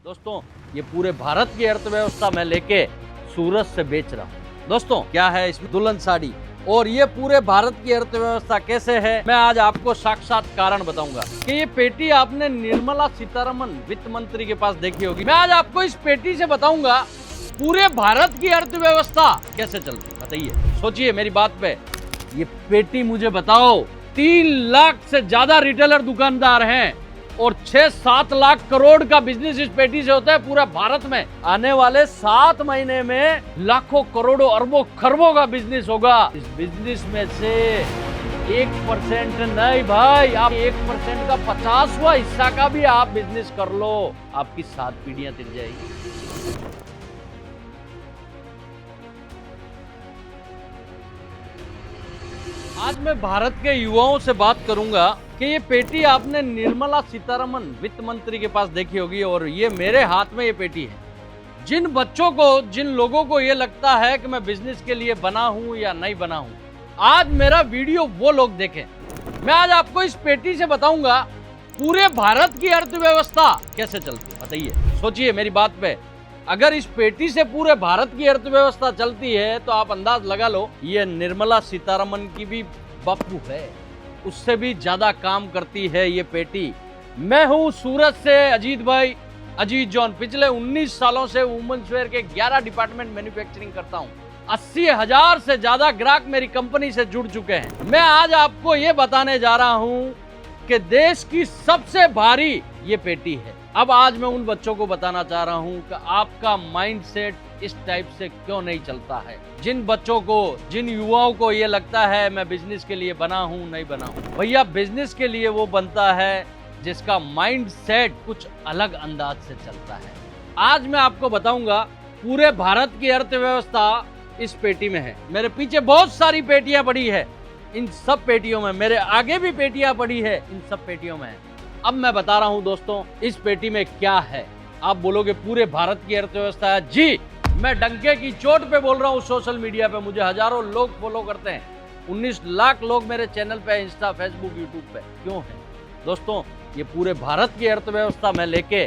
दोस्तों ये पूरे भारत की अर्थव्यवस्था में लेके सूरत से बेच रहा हूँ। दोस्तों क्या है इसमें दुल्हन साड़ी और ये पूरे भारत की अर्थव्यवस्था कैसे है, मैं आज आपको साक्षात कारण बताऊंगा कि ये पेटी आपने निर्मला सीतारमण वित्त मंत्री के पास देखी होगी। मैं आज आपको इस पेटी से बताऊंगा पूरे भारत की अर्थव्यवस्था कैसे चलती। बताइए, सोचिए मेरी बात पे। ये पेटी मुझे बताओ, 3 लाख से ज्यादा रिटेलर दुकानदार हैं और 6-7 लाख करोड़ का बिजनेस इस पेटी से होता है पूरा भारत में। आने वाले 7 महीने में लाखों करोड़ों अरबों खरबों का बिजनेस होगा। इस बिजनेस में से 1% नहीं भाई, आप 1% का 50वां हिस्सा का भी आप बिजनेस कर लो, आपकी 7 पीढ़ियां तिर जाएगी। आज मैं भारत के युवाओं से बात करूंगा कि ये पेटी आपने निर्मला सीतारमण वित्त मंत्री के पास देखी होगी और ये मेरे हाथ में ये पेटी है। जिन बच्चों को, जिन लोगों को ये लगता है कि मैं बिजनेस के लिए बना हूं या नहीं बना हूं, आज मेरा वीडियो वो लोग देखें। मैं आज आपको इस पेटी से बताऊंगा पूरे भारत की अर्थव्यवस्था कैसे चलती है। बताइए, सोचिए मेरी बात पे। अगर इस पेटी से पूरे भारत की अर्थव्यवस्था चलती है तो आप अंदाज लगा लो ये निर्मला सीतारमण की भी बापू है, उससे भी ज्यादा काम करती है ये पेटी। मैं हूं सूरत से अजीत भाई, अजीत जॉन। पिछले 19 सालों से वुमेन्स वेयर के 11 डिपार्टमेंट मैन्युफैक्चरिंग करता हूं। 80,000 से ज्यादा ग्राहक मेरी कंपनी से जुड़ चुके हैं। मैं आज आपको ये बताने जा रहा हूं कि देश की सबसे भारी ये पेटी है। अब आज मैं उन बच्चों को बताना चाह रहा हूं कि आपका माइंडसेट इस टाइप से क्यों नहीं चलता है। जिन बच्चों को, जिन युवाओं को ये लगता है मैं बिजनेस के लिए बना हूं, नहीं बना हूं, भैया बिजनेस के लिए वो बनता है जिसका माइंडसेट कुछ अलग अंदाज से चलता है। आज मैं आपको बताऊंगा पूरे भारत की अर्थव्यवस्था इस पेटी में है। मेरे पीछे बहुत सारी पेटियां पड़ी है, इन सब पेटियों में, मेरे आगे भी पेटियां पड़ी है, इन सब पेटियों में है। अब मैं बता रहा हूं दोस्तों इस पेटी में क्या है। आप बोलोगे पूरे भारत की अर्थव्यवस्था है। जी, मैं डंके की चोट पे बोल रहा हूं। सोशल मीडिया पे मुझे हजारों लोग फॉलो करते हैं। 19 लाख लोग मेरे चैनल पे, इंस्टा, फेसबुक, यूट्यूब पे क्यों है दोस्तों? ये पूरे भारत की अर्थव्यवस्था में लेके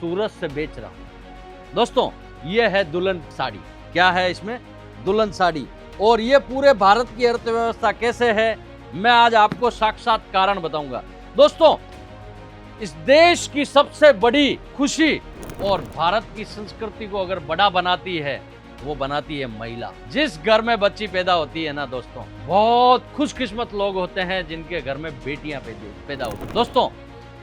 सूरत से बेच रहा हूं। दोस्तों ये है दुल्हन साड़ी। क्या है इसमें? दुल्हन साड़ी। और ये पूरे भारत की अर्थव्यवस्था कैसे है, मैं आज आपको साक्षात कारण बताऊंगा। दोस्तों इस देश की सबसे बड़ी खुशी और भारत की संस्कृति को अगर बड़ा बनाती है, वो बनाती है महिला। जिस घर में बच्ची पैदा होती है ना दोस्तों, बहुत खुशकिस्मत लोग होते हैं जिनके घर में बेटियां पैदा होती हैं। दोस्तों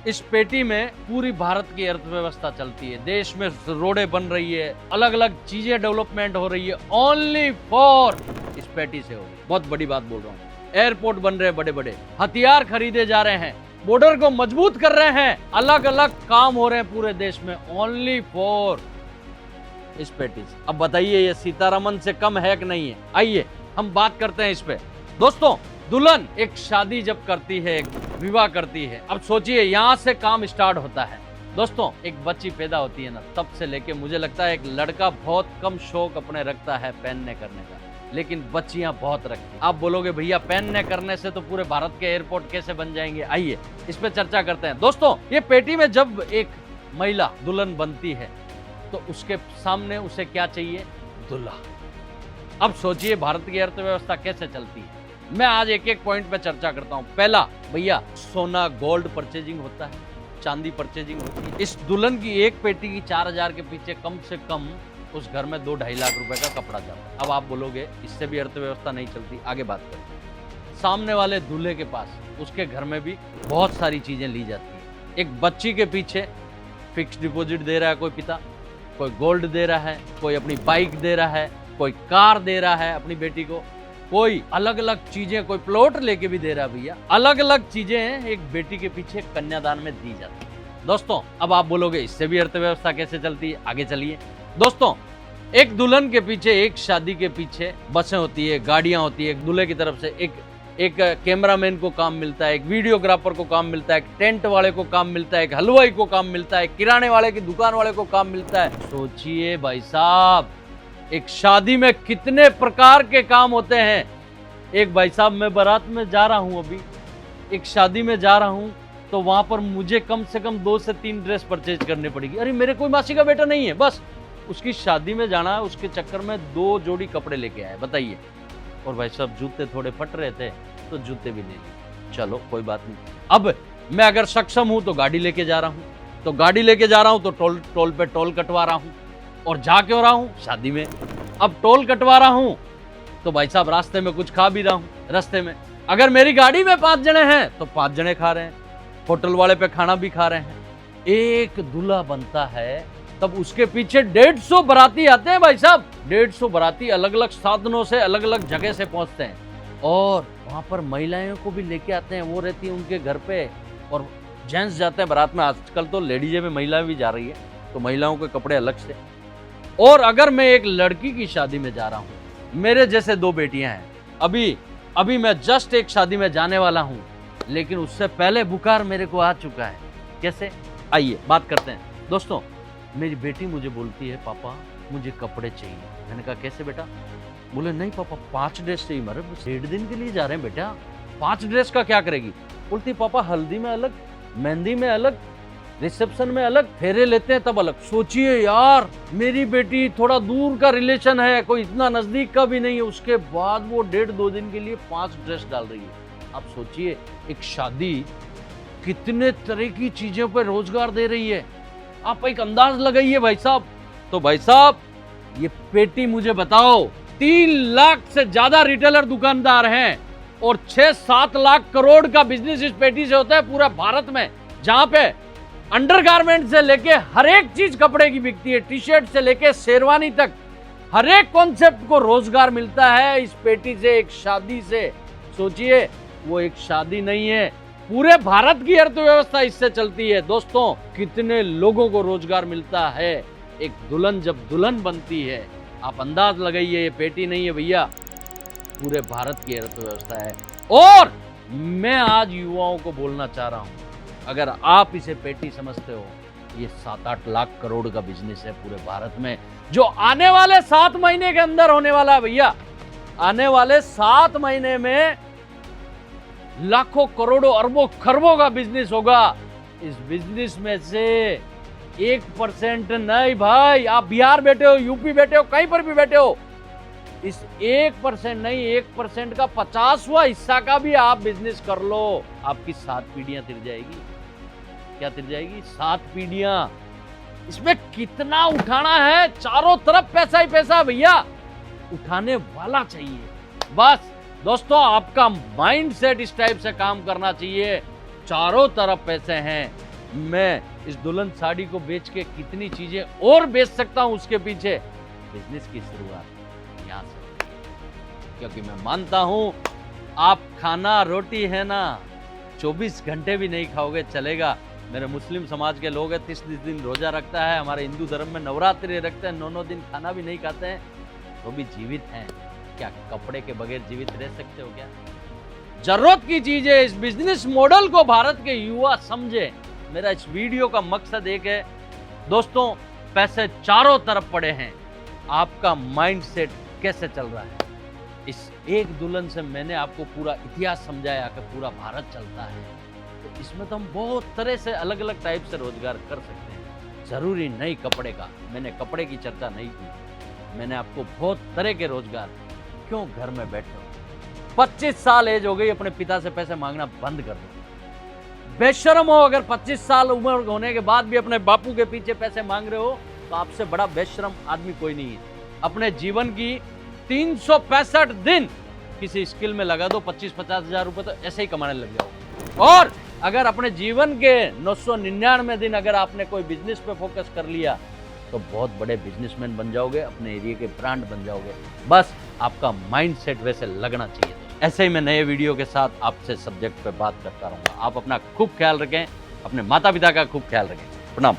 इस पेटी में पूरी भारत की अर्थव्यवस्था चलती है। देश में रोडें बन रही है, अलग अलग चीजें डेवलपमेंट हो रही है, ओनली फॉर इस पेटी से हो रही है। बहुत बड़ी बात बोल रहा हूँ। एयरपोर्ट बन रहे हैं बड़े बड़े, हथियार खरीदे जा रहे हैं, बॉर्डर को मजबूत कर रहे हैं, अलग अलग काम हो रहे हैं पूरे देश में, ओनली फॉर इस पेटी से। अब बताइए ये सीतारमण से कम है कि नहीं है? आइए हम बात करते हैं इस पे। दोस्तों दुल्हन एक शादी जब करती है, एक विवाह करती है, अब सोचिए यहाँ से काम स्टार्ट होता है। दोस्तों एक बच्ची पैदा होती है ना, तब से लेके मुझे लगता है एक लड़का बहुत कम शौक अपने रखता है पहनने करने का, लेकिन बच्चियां बहुत रखती। आप बोलोगे भैया पहनने करने से तो पूरे भारत के एयरपोर्ट कैसे बन जाएंगे? आइए इस पे चर्चा करते हैं। दोस्तों ये पेटी में जब एक महिला दुल्हन बनती है तो उसके सामने उसे क्या चाहिए? दूल्हा। अब सोचिए भारत की अर्थव्यवस्था कैसे चलती है। मैं आज एक एक पॉइंट पे चर्चा करता हूँ। पहला, भैया सोना गोल्ड परचेजिंग होता है, चांदी परचेजिंग होती है। इस दुल्हन की एक पेटी की 4,000 के पीछे कम से कम उस घर में 2-2.5 लाख रुपए का कपड़ा जाता है। अब आप बोलोगे इससे भी अर्थव्यवस्था नहीं चलती। आगे बात करते हैं। सामने वाले दूल्हे के पास, उसके घर में भी बहुत सारी चीजें ली जाती है। एक बच्ची के पीछे फिक्स डिपॉजिट दे रहा है कोई पिता, कोई गोल्ड दे रहा है, कोई अपनी बाइक दे रहा है, कोई कार दे रहा है अपनी बेटी को, कोई अलग अलग चीजें, कोई प्लॉट लेके भी दे रहा है। भैया अलग अलग चीजें एक बेटी के पीछे कन्यादान में दी जाती है। दोस्तों अब आप बोलोगे इससे भी अर्थव्यवस्था कैसे चलती है? आगे चलिए। दोस्तों एक दुल्हन के पीछे, एक शादी के पीछे बसें होती है, गाड़ियां होती है। एक दूल्हे की तरफ से एक कैमरामैन को काम मिलता है, एक वीडियोग्राफर को काम मिलता है, एक टेंट वाले को काम मिलता है, एक हलवाई को काम मिलता है, किराने वाले की दुकान वाले को काम मिलता है। सोचिए भाई साहब एक शादी में कितने प्रकार के काम होते हैं। एक भाई साहब मैं बारात में जा रहा हूं, अभी एक शादी में जा रहा हूं, तो वहां पर मुझे कम से कम 2 से 3 ड्रेस परचेज करनी पड़ेगी। अरे मेरे कोई मासी का बेटा नहीं है, बस उसकी शादी में जाना है, उसके चक्कर में 2 जोड़ी कपड़े लेके आए, बताइए। और भाई साहब जूते थोड़े फट रहे थे तो जूते भी ले लिए, चलो कोई बात नहीं। अब मैं अगर सक्षम हूं तो गाड़ी लेके जा रहा हूं, तो गाड़ी लेके जा रहा हूं तो टोल पे टोल कटवा रहा हूं, और जा क्यों रहा हूं, शादी में। अब टोल कटवा रहा हूं तो भाई साहब रास्ते में कुछ खा भी रहा हूं। रास्ते में अगर मेरी गाड़ी में 5 जने हैं तो 5 जने खा रहे हैं, होटल वाले पे खाना भी खा रहे हैं। एक दूल्हा बनता है तब उसके पीछे 150 बाराती आते हैं भाई साहब। 150 बाराती अलग अलग साधनों से अलग अलग जगह से पहुंचते हैं, और वहां पर महिलाओं को भी लेके आते हैं, वो रहती है उनके घर पे, और जेंट्स जाते हैं बारात में। आजकल तो लेडीजें में महिलाएं भी जा रही है, तो महिलाओं के कपड़े अलग से। और अगर मैं एक लड़की की शादी में जा रहा हूं, मेरे जैसे 2 बेटियां हैं, अभी मैं जस्ट एक शादी में जाने वाला हूं, लेकिन उससे पहले बुखार मेरे को आ चुका है। कैसे, आइए बात करते हैं। दोस्तों, मेरी बेटी मुझे बोलती है पापा मुझे कपड़े चाहिए। मैंने कहा कैसे बेटा? बोले नहीं पापा 5 ड्रेस चाहिए। मेरे 1.5 दिन के लिए जा रहे हैं बेटा, 5 ड्रेस का क्या करेगी? बोलती पापा हल्दी में अलग, मेहंदी में अलग, रिसेप्शन में अलग, फेरे लेते हैं तब अलग। सोचिए यार, मेरी बेटी थोड़ा दूर का रिलेशन है, कोई इतना नजदीक का भी नहीं है, उसके बाद वो 1.5-2 दिन के लिए 5 ड्रेस डाल रही है। आप सोचिए एक शादी कितने तरह की चीजों पर रोजगार दे रही है, आप एक अंदाज लगाइए भाई साहब। तो भाई साहब ये पेटी मुझे बताओ, 3 लाख से ज्यादा रिटेलर दुकानदार हैं, और 6-7 लाख करोड़ का बिजनेस इस पेटी से होता है पूरा भारत में, जहां पे अंडरगारमेंट से लेके हर एक चीज कपड़े की बिकती है, टी शर्ट से लेके शेरवानी तक, हर एक कॉन्सेप्ट को रोजगार मिलता है इस पेटी से, एक शादी से। सोचिए वो एक शादी नहीं है, पूरे भारत की अर्थव्यवस्था इससे चलती है। दोस्तों कितने लोगों को रोजगार मिलता है एक दुल्हन जब दुल्हन बनती है, आप अंदाज लगाइए। ये पेटी नहीं है भैया, पूरे भारत की अर्थव्यवस्था है। और मैं आज युवाओं को बोलना चाह रहा हूं, अगर आप इसे पेटी समझते हो, ये 7-8 लाख करोड़ का बिजनेस है पूरे भारत में, जो आने वाले 7 महीने के अंदर होने वाला है भैया। आने वाले 7 महीने में लाखों करोड़ों अरबों खरबों का बिजनेस होगा। इस बिजनेस में से 1% नहीं भाई, आप बिहार बैठे हो, यूपी बैठे हो, कहीं पर भी बैठे हो, इस 1% नहीं, 1% का 50वां हिस्सा का भी आप बिजनेस कर लो, आपकी 7 पीढ़ियां तिर जाएगी। क्या तिर जाएगी? 7 पीढ़ियां। इसमें कितना उठाना है, चारों तरफ पैसा ही पैसा भैया, उठाने वाला चाहिए। बस दोस्तों आपका माइंडसेट इस टाइप से काम करना चाहिए, चारों तरफ पैसे हैं, मैं इस दुल्हन साड़ी को बेच के कितनी चीजें और बेच सकता हूं, उसके पीछे बिजनेस की शुरुआत यहां से। क्योंकि मैं मानता हूं आप खाना रोटी है ना 24 घंटे भी नहीं खाओगे चलेगा। मेरे मुस्लिम समाज के लोग हैं, 30 दिन रोजा रखता है, हमारे हिंदू धर्म में नवरात्रि रखते हैं, 9 दिन खाना भी नहीं खाते हैं, तो भी जीवित हैं। क्या कपड़े के बगैर जीवित रह सकते हो क्या? जरूरत की चीज है, इस बिजनेस मॉडल को भारत के युवा समझे। मेरा इस वीडियो का मकसद एक है दोस्तों, पैसे चारों तरफ पड़े हैं, आपका माइंडसेट कैसे चल रहा है। इस एक दुल्हन से मैंने आपको पूरा इतिहास समझाया कि पूरा भारत चलता है, तो इसमें तो हम बहुत तरह से अलग अलग टाइप से रोजगार कर सकते हैं, जरूरी नहीं कपड़े का। मैंने कपड़े की चर्चा नहीं की, मैंने आपको बहुत तरह के रोजगार। क्यों घर में बैठे हो, 25 साल एज हो गई, अपने पिता से पैसे मांगना बंद कर दो। बेशर्म हो, अगर 25 साल उम्र होने के बाद भी अपने बापू के पीछे पैसे मांग रहे हो, तो आपसे बड़ा बेशर्म आदमी कोई नहीं है। अपने जीवन की 365 दिन किसी स्किल में लगा दो, 25-50 हजार रुपए तो ऐसे ही कमाने लग जाओ। और अगर अपने जीवन के 999 दिन अगर आपने कोई बिजनेस पे फोकस कर लिया, तो बहुत बड़े बिजनेसमैन बन जाओगे, अपने एरिया के ब्रांड बन जाओगे। बस आपका माइंडसेट वैसे लगना चाहिए। ऐसे ही मैं नए वीडियो के साथ आपसे सब्जेक्ट पे बात करता रहूंगा। आप अपना खूब ख्याल रखें, अपने माता पिता का खूब ख्याल रखें। प्रणाम।